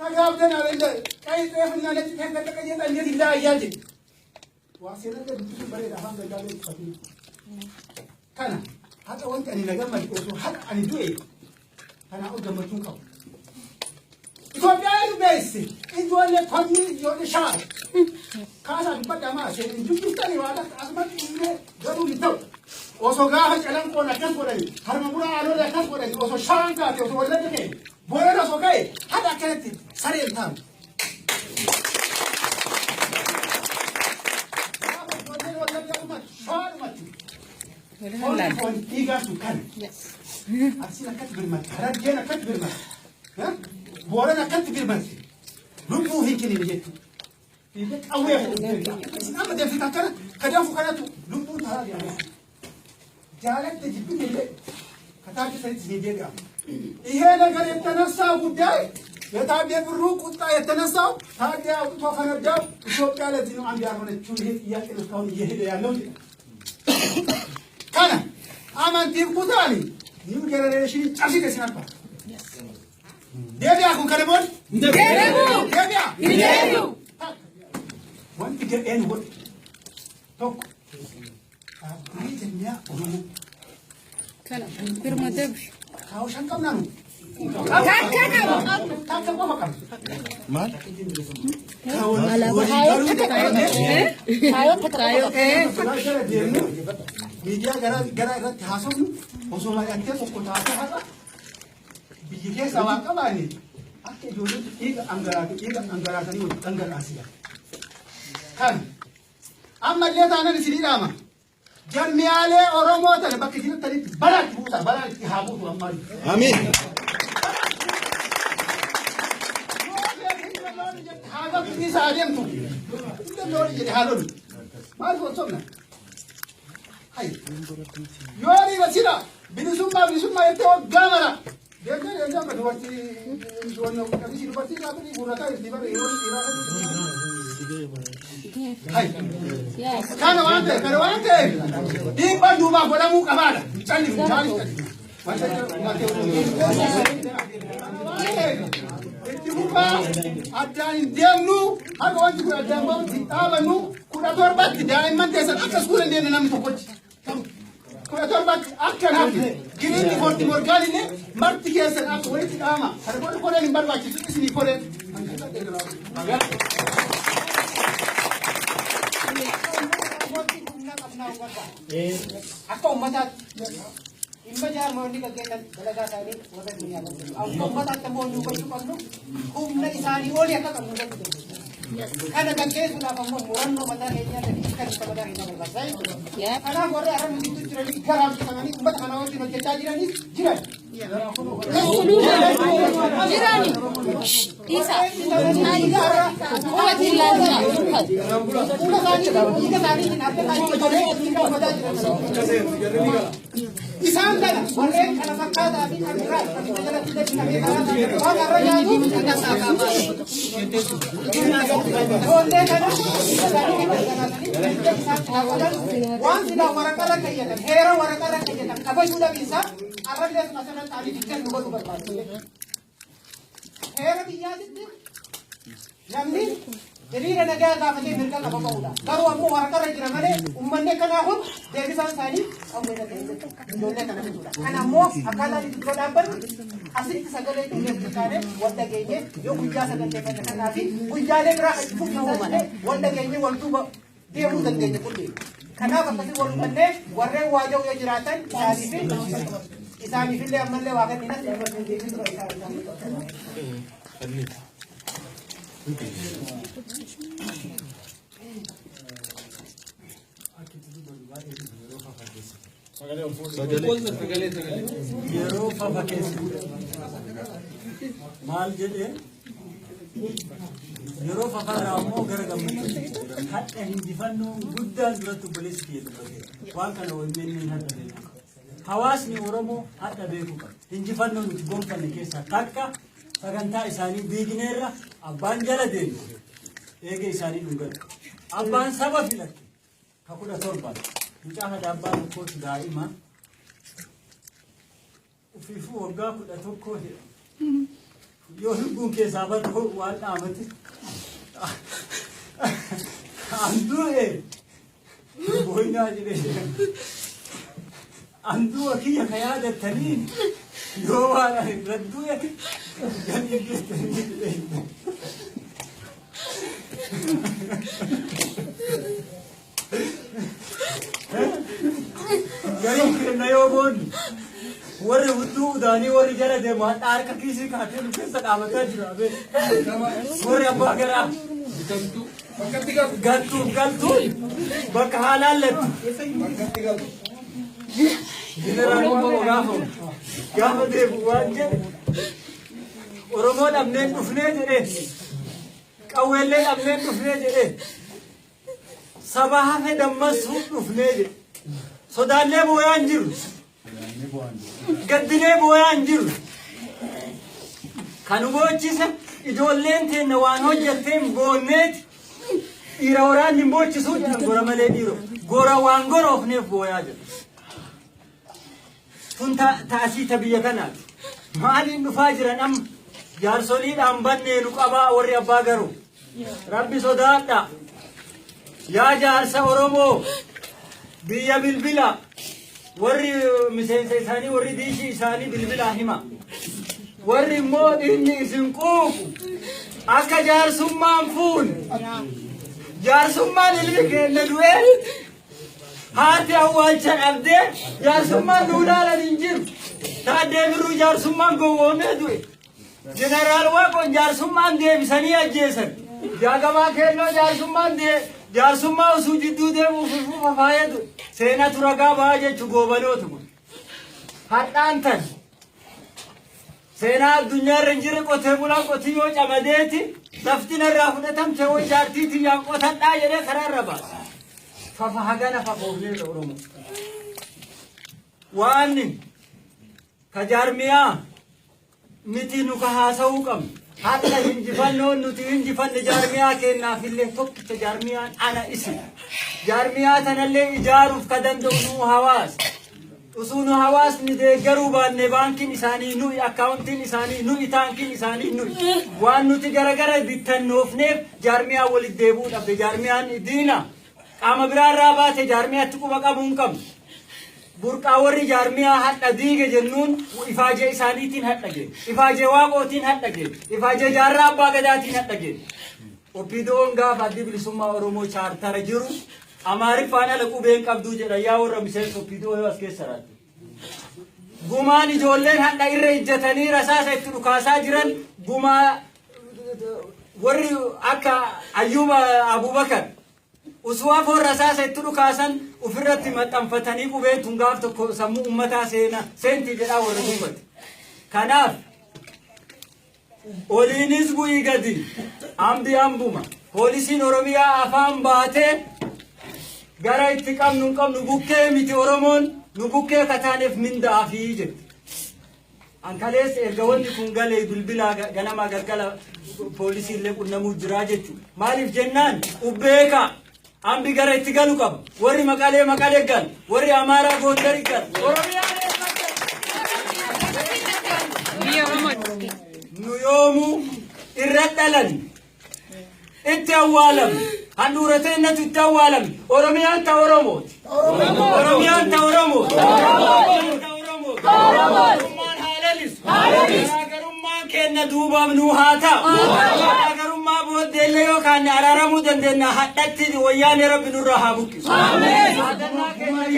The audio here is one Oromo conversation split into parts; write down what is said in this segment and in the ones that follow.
أقابلنا على كيف يفعلنا التي تتكلم أن يدي لا يجد واسيرنا بنتي بريد أهم رجال خفيف كان هذا وانت أني نجمع وصو حتى أني دوي أنا أقول جمعتون كم إثيوبيا بيسي إنتوا اللي تهمني يوم شهر كذا ببدأ ما شيء إنتوا تاني واحد أسمع إنه ضروري تو وصو جاه كلام كونا كم كوني هرمبورا على كم كوني وصو شان كاتي وصو ولا تكين بوينا وصو كاي هذا كانت سريع تام Orang tiga sukan. Asal kat bermat. Harap dia nak kat bermat. Ha? Buara nak kat bermat. Lupu hikini begitu. Ini awal. Kenapa dia fikir kan? Kadang fukara tu lupu thara dia. Jalan tu jitu ni. Kata kita sini dia. Ia negara yang tanasa budaya. Ya tapi dia beruk utah yang tanasa. Hari dia tu fukara jauh. Usop kala dinu ambil mana curi ia itu kau ni dia lalu. Kana, aman tim kutali. New generation casi kasi nampak. Dia aku keremon. Dia. One tiga en what? Tok. Ini jadinya orang. Kana, firman deb. Kau sangkam namu. Kakak apa makan? Mal? Kau media gara hasil usul lagi kita sokot apa? Bijiknya sawak apa ni? Akhir dulu ini anggara tadi anggara Asia. Kan? Amma dia tanah di sini lama. Jamiale orang mau tadi pakai kita tadi barat buta barat habu tu amma. Amin. Haga bisa ada yang tu. Kita lori jadi halun. Malu macam mana? Hai. Yori wasila. Binisumma itu gamara. Dia kan berarti jualan kami sini berarti apa ni guna kaya di mana yori Hai. Kalau ante. Di Bandung mah boleh muka mana? Cari. Ada yang nu, ada orang juga ada yang kita nu, kuda torbat tidak iman desa atas kuda dia nama tokot. Kuda torbat akan habis. Gini di Timur Kali ni, marti kiasa aku ini tidak ama. Ada kuda ni baru baca di sini kuda. Aku umat Imbajar mau ni kagetan balaga tadi wadah dunia kan. Aku mata temu juga itu kan. Kumna isani oli apa kamu kan. Karena kan kes sudah kamu muran no mata hanya dari kita kita pada ini selesai. Ya. Karena gore orang itu jadi garam kita ni umat kana wati no kita jirani jiran. Jirani. Isa. Buat dilanja. Udah kan kita tadi ni apa kan kita pada Isang dah, boleh kalau makan tapi kan berat. Tapi jangan tidak kita oh karena itu kita sama. Boleh kan? Wan tidak warakala kajian, hera warakala kajian. Apa sudah bisa? Apa dia masalah tadi dikan dua berbantu. Hera biasa itu. Yang jadi negara apa sih mereka apa udah. Kalau aku warakala kira mana? Ummannya kan aku dari sana sini. Aku beda Dole kana sudah. Karena mau akala di dapat asli segala itu dia berkare wanda genge yo kuja segala tepat kana fi kujale ra wanda genge waktu dia mudah genge kulli. Karena bakal wal bande warre wajo yo jiratan isani fi le amalle waga dinas Yeroo fafa keessa maal jedhee yeroo fafarraa ammoo gara gammachuutti hadha injifannoo guddaan duratti obboleessi kiyya dubbate waan kana waliin hadha beeku hawaasni Oromoo hadha beeku qaba injifannoo nuti gonfanne keessaa takka sagantaa isaanii diigneerra abbaan jala deemu eega isaanii dhungata abbaan saba filate ka 17 mucaa hada abbaan tokkooti daa'ima ufifu waggaa 11 jedha yoo lubbuun keessaa badu waan dhaamate anduu boynaa jedhee anduu akiyya ka yaadattaniin yoo waan radduu gadi geessanii garin kenna yoo boonni warri hudduu udaanii warri jala deemu hadha harka kiisii kaatee nu keessa dhaabataa jira bee warri abbaa garaa galtuun bakka haalaan lattu jeneraal gaafa deemu waan jedhe Oromoo dhabneen dhufnee jedhee qawweellee dhabneen dhufnee jedhee saba hafe dammasuuf dhufnee jedhe sodaallee booyaan jiru gaddinee booyaan jiru kan bochise ijoolleen teenna waan hojjetteen boonneeti dhiira waraanni boochisuu jedhan gora malee dhiiro gora waan goroofneef booyaa jedhu tun taasiita biyya kanaati maaliin dhufaa jiran amma jaarsoliidhaan bannee nu qabaa warri abbaa garuu rabbi sodaadha yaa jaarsa Oromoo biyya bilbila warri miseensa isaanii warri diishii isaanii bilbila hima warri immoo dhiinni isin quufu akka jaarsummaan fuun jaarsummaan ilmi keenya du'ee haati awwaalcha dhabdee jaarsummaan duudhaalan hin jiru taaddee birruu jaarsummaan gowwoomee du'e jeneraal Waaqoon jaarsummaan deebisanii ajjeesan jaagamaa keelloo jaarsummaa usuu jidduu deemuuf ifuufa faayatu seenatu ragaa ba'aa jechu goobanootu hadhaan tan seenaa addunyaarra hin jirre qotee bulaa qotiyyoo camadeeti laftina irraa fudhatamte hoo jaartiitii yaan qotadhaa jedhee karaarra baasa fafa hagana fafoofneerra Oromoo waan ka jaarmiyaa miti nu ka haasa'uu qabnu hatta hinjifannoon nuti hinjifanne jaarmiyaa kennaafillee tokkicha jaarmiyaan ana isin jaarmiyaa tanallee ijaaruuf ka danda'u nu hawaasa usuu nu hawaasni deeggaruu baanne baankiin isaanii nuyi akkaawuntiin isaanii nuyi taankiin isaanii nuyi waan nuti garagara bittannoofneef jaarmiyaa walit deebuu dhabde jaarmiyaan diina qaama biraarraa baate jaarmiyaatti quba qabuu hin qabnu burqaa warri jaarmiyaa hadha diige jennuun ifaajee isaaniitiin hadha geenne ifaajee Waaqootiin hadha geenne ifaajee jaarraa abbaa gadaatiin hadha geenne oppiidoon gaafa addi bilisummaa Oromoo chaartara jiru amaariffaan ala qubeen qabduu jedha yaa warra miseensa oppiidoo yoo as keessa raatti gumaan ijoolleen hadha irra ijjatanii rasaasa itti dhukaasaa jiran gumaa warri akka Ayyuuba Abubakar uswaa for rasaasa itti dhukaasan ufirratti maxxanfatanii qubeen tun gaaf tokko sammuu ummataa seentii jedhaa warra dubbate kanaaf oliinis bu'ii gadi ambi ambuma poolisiin Oromiyaa afaan baatee gara itti qabnu bukkee miti Oromoon nu bukkee kataaneef mindaafii jedhe ankalees erga wanni kun galee bilbilaa ganama galgala poolisiillee qunnamuu jiraa jechuudha maaliif jennaan ubbeeka ambi gara itti galu qaba warri maqalee gal warri Amaaraa Gondari gal Oromiyaa nu yoomu irra dhalan itti awwaalam handhuurateennatu itti awwaalam Oromiyaan ta Oromooti Oromiyaan ta Oromooti Oromummaan haalalis garaagarummaan kenna duubaaf nu haa ta'u garaagarummaa booddeellee yookaan araaramuu dandeenya hadhatti wayyaanee rabbi nurraa haa buqqisu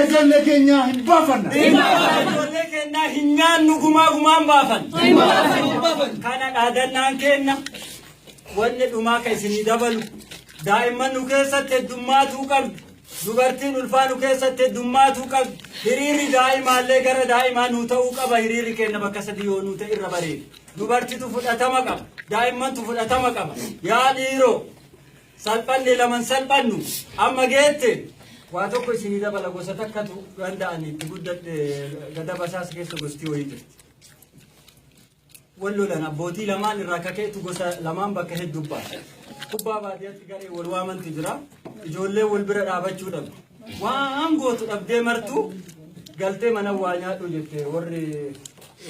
ijoollee keenya hin baafanna ijoollee keenya hin nyaannu gumaan baafan kana dhaadannaan kenna wanni dhumaa ka isinii dabalu daa'imman nu keessatti heddummaatu qabdu dubartiin ulfaa nu keessatti heddummaatu qabdu hiriirri daa'imaallee gara daa'imaa nu ta'uu qaba hiriirri kenna bakka sadii yoo nu ta'e irra bareeda dubartitu fudhatama qaba daa'immantu fudhatama qaba yaa dhiiroo salphanne laman salphannu amma geette waa tokko isinii dabala gosa takkatu danda'an itti guddadhe gada basaas keessa gostii wayii jirti wallolan abbootii lamaan irraa kakeetu gosa lamaan bakka hedduu baata kubbaa baadiyyaatti garee wal waamanti jira ijoollee wal bira dhaabachuu dhabdu waan gootu dhabdee martu galtee mana waa nyaadhu jette warri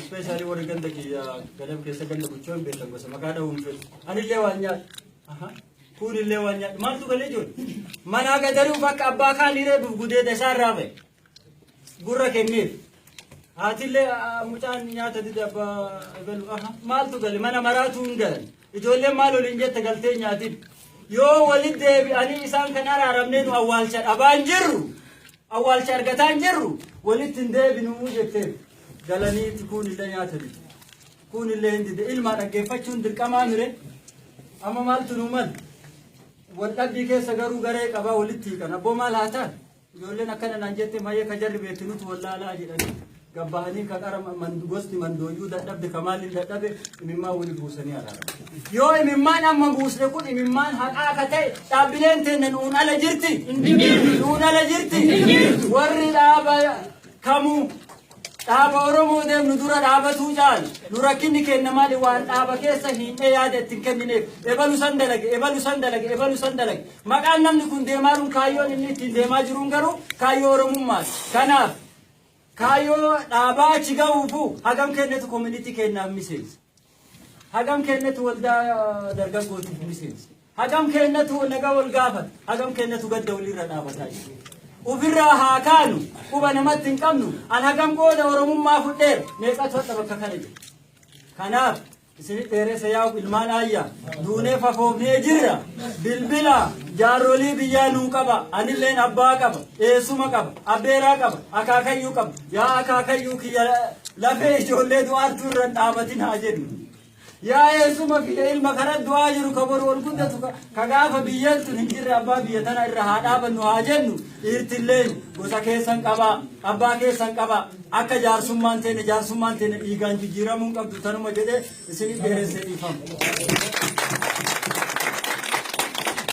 especially warri ganda kiyya gadab keessa ganda buchoon beekan gosa maqaa dha'uun fedhu anillee waan nyaadhu kun illee waan nyaadhu maaltu galee jiru manaa gadaruuf akka abbaa kaan hiree gudee isaarraa ba'e gurra kenneef haatillee mucaan nyaata dide abbaa galu maaltu gale mana maraatu hin galan ijoolleen maal waliin jette galtee nyaatin yoo walit deebi'anii isaan kan araaramnee nu awwaalcha dhabaan jirru awwaalcha argataan jirru walit hin deebinuu jetteef galaniiti kun illee nyaata dide kun illee hin dide ilmaa dhaggeeffachuun dirqamaa mire amma maaltu nu mal wal dhabbii keessa garuu garee qabaa walitti hiikan abboo maal haa ta'an ijoolleen akkana naan jette mayyee ka jarri beekti nuti wallaalaa jedhanii gabbahanii ka qara gosti mandooyyuu dadhabde kamaalin dadhabe imimmaan wali buusanii araara yoo imimmaan amma buusne kun imimmaan haqaa ka ta'e dhaabbileen teenne nuun ala jirti nuun ala jirti warri dhaaba kamuu dhaaba Oromoo deemnu dura dhaabatuu caal nu rakkinni kenna maali waan dhaaba keessa hiinee yaada ittiin kennineef ebalu san dalage maqaan namni kun deemaaruun kaayyoon inni ittiin deemaa jiruun garuu kaayyoo Oromummaati kanaaf kaayyoo dhaabaa achi ga'uufu hagam kennetu community kennaaf miseensa hagam kennetu waldaa dargaggootiif miseensa hagam kennetu naga wal gaafata hagam kennetu gadda walirra dhaabataa jiru ufirraa haa kaanu quba namatti hin qabnu an hagam qooda Oromummaa fudheer meeqatu hadha bakka kana jiru kanaaf isinit dheeressa yaa'u ilmaan ayyaa duunee fafoofnee jirra bilbila jaarolii biyyaa nuu qaba anilleen abbaa qaba eessuma qaba abbeeraa qaba akaakayyuu qaba yaa akaakayyuu kiyya lafee ijoollee du'aartuu irra dhaabatin haa jedhu yaa eessuma kiyya ilma kana du'aa jiru ka boru ol guddatu ka gaafa biyyeen tun hin jirre abbaa biyya tana irra haa dhaabannu haa jennu dhiirtilleen gosa keessan qaba abbaa keessan qaba akka jaarsummaan teene dhiigaan jijjiiramuun qabdu tanuma jedhee isinit dheeressee dhiifamu.